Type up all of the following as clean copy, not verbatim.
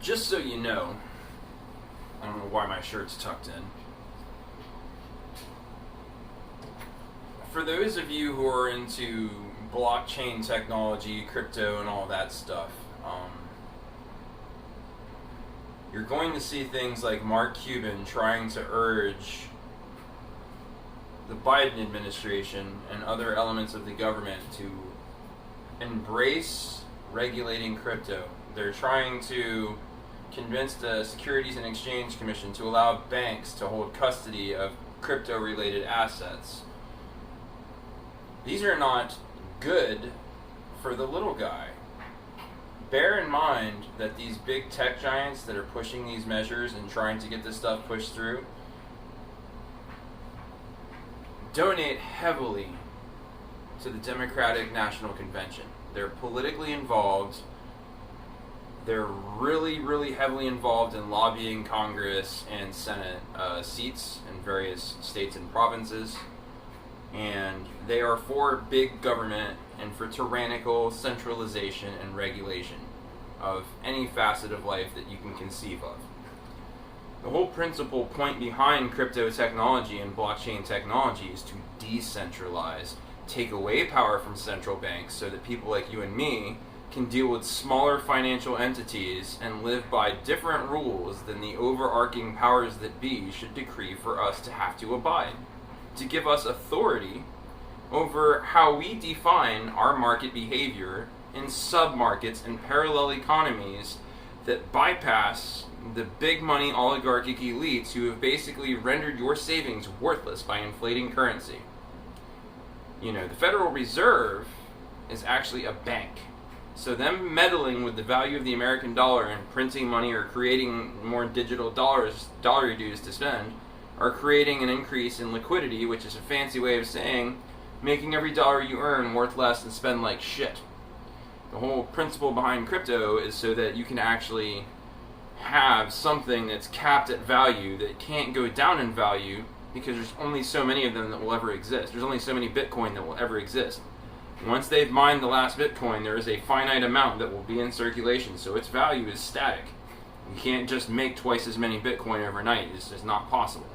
Just so you know, I don't know why my shirt's tucked in. For those of you who are into blockchain technology, crypto, and all that stuff, you're going to see things like Mark Cuban trying to urge the Biden administration and other elements of the government to embrace regulating crypto. They're trying to convince the Securities and Exchange Commission to allow banks to hold custody of crypto-related assets. These are not good for the little guy. Bear in mind that these big tech giants that are pushing these measures and trying to get this stuff pushed through donate heavily to the Democratic National Convention. They're politically involved. They're really, really heavily involved in lobbying Congress and Senate seats in various states and provinces. And they are for big government and for tyrannical centralization and regulation of any facet of life that you can conceive of. The whole principal point behind crypto technology and blockchain technology is to decentralize, take away power from central banks so that people like you and me can deal with smaller financial entities and live by different rules than the overarching powers that be should decree for us to have to abide, to give us authority over how we define our market behavior in sub-markets and parallel economies that bypass the big money oligarchic elites who have basically rendered your savings worthless by inflating currency. You know, the Federal Reserve is actually a bank. So them meddling with the value of the American dollar and printing money or creating more digital dollar dues to spend are creating an increase in liquidity, which is a fancy way of saying making every dollar you earn worth less and spend like shit. The whole principle behind crypto is so that you can actually have something that's capped at value that can't go down in value because there's only so many of them that will ever exist. There's only so many Bitcoin that will ever exist. Once they've mined the last Bitcoin, there is a finite amount that will be in circulation, so its value is static. You can't just make twice as many Bitcoin overnight. It's just not possible.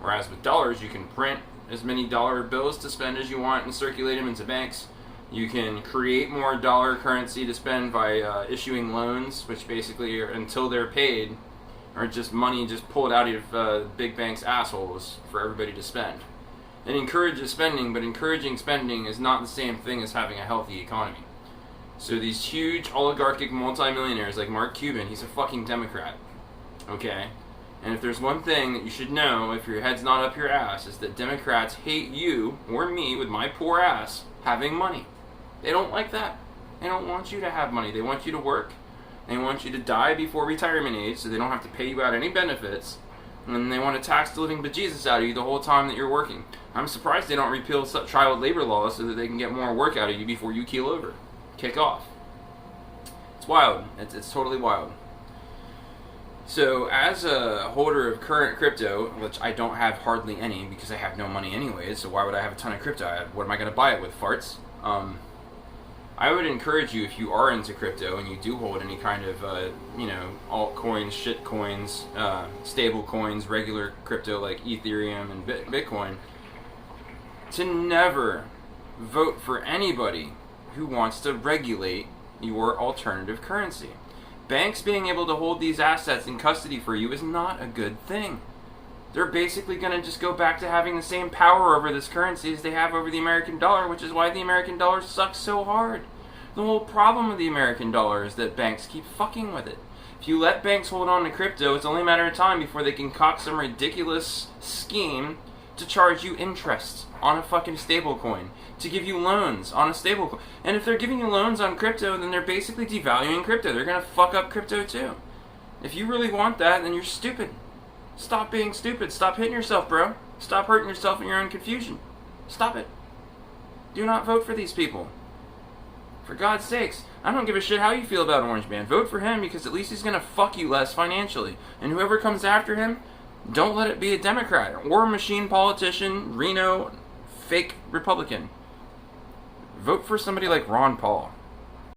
Whereas with dollars, you can print as many dollar bills to spend as you want and circulate them into banks. You can create more dollar currency to spend by issuing loans, which basically, until they're paid, are just money just pulled out of big banks' assholes for everybody to spend. It encourages spending, but encouraging spending is not the same thing as having a healthy economy. So these huge oligarchic multimillionaires like Mark Cuban, he's a fucking Democrat. Okay? And if there's one thing that you should know, if your head's not up your ass, is that Democrats hate you, or me, with my poor ass, having money. They don't like that. They don't want you to have money. They want you to work. They want you to die before retirement age so they don't have to pay you out any benefits. And they want to tax the living bejesus out of you the whole time that you're working. I'm surprised they don't repeal child labor laws so that they can get more work out of you before you keel over. Kick off. It's wild. It's totally wild. So as a holder of current crypto, which I don't have hardly any because I have no money anyways, so why would I have a ton of crypto? What am I going to buy it with? Farts? I would encourage you, if you are into crypto and you do hold any kind of, altcoins, shitcoins, stable coins, regular crypto like Ethereum and Bitcoin, to never vote for anybody who wants to regulate your alternative currency. Banks being able to hold these assets in custody for you is not a good thing. They're basically going to just go back to having the same power over this currency as they have over the American dollar, which is why the American dollar sucks so hard. The whole problem with the American dollar is that banks keep fucking with it. If you let banks hold on to crypto, it's only a matter of time before they can concoct some ridiculous scheme to charge you interest on a fucking stable coin, to give you loans on a stable coin. And if they're giving you loans on crypto, then they're basically devaluing crypto. They're going to fuck up crypto too. If you really want that, then you're stupid. Stop being stupid. Stop hitting yourself, bro. Stop hurting yourself in your own confusion. Stop it. Do not vote for these people. For God's sakes, I don't give a shit how you feel about Orange Man. Vote for him because at least he's going to fuck you less financially. And whoever comes after him, don't let it be a Democrat or a machine politician, Reno, fake Republican. Vote for somebody like Ron Paul.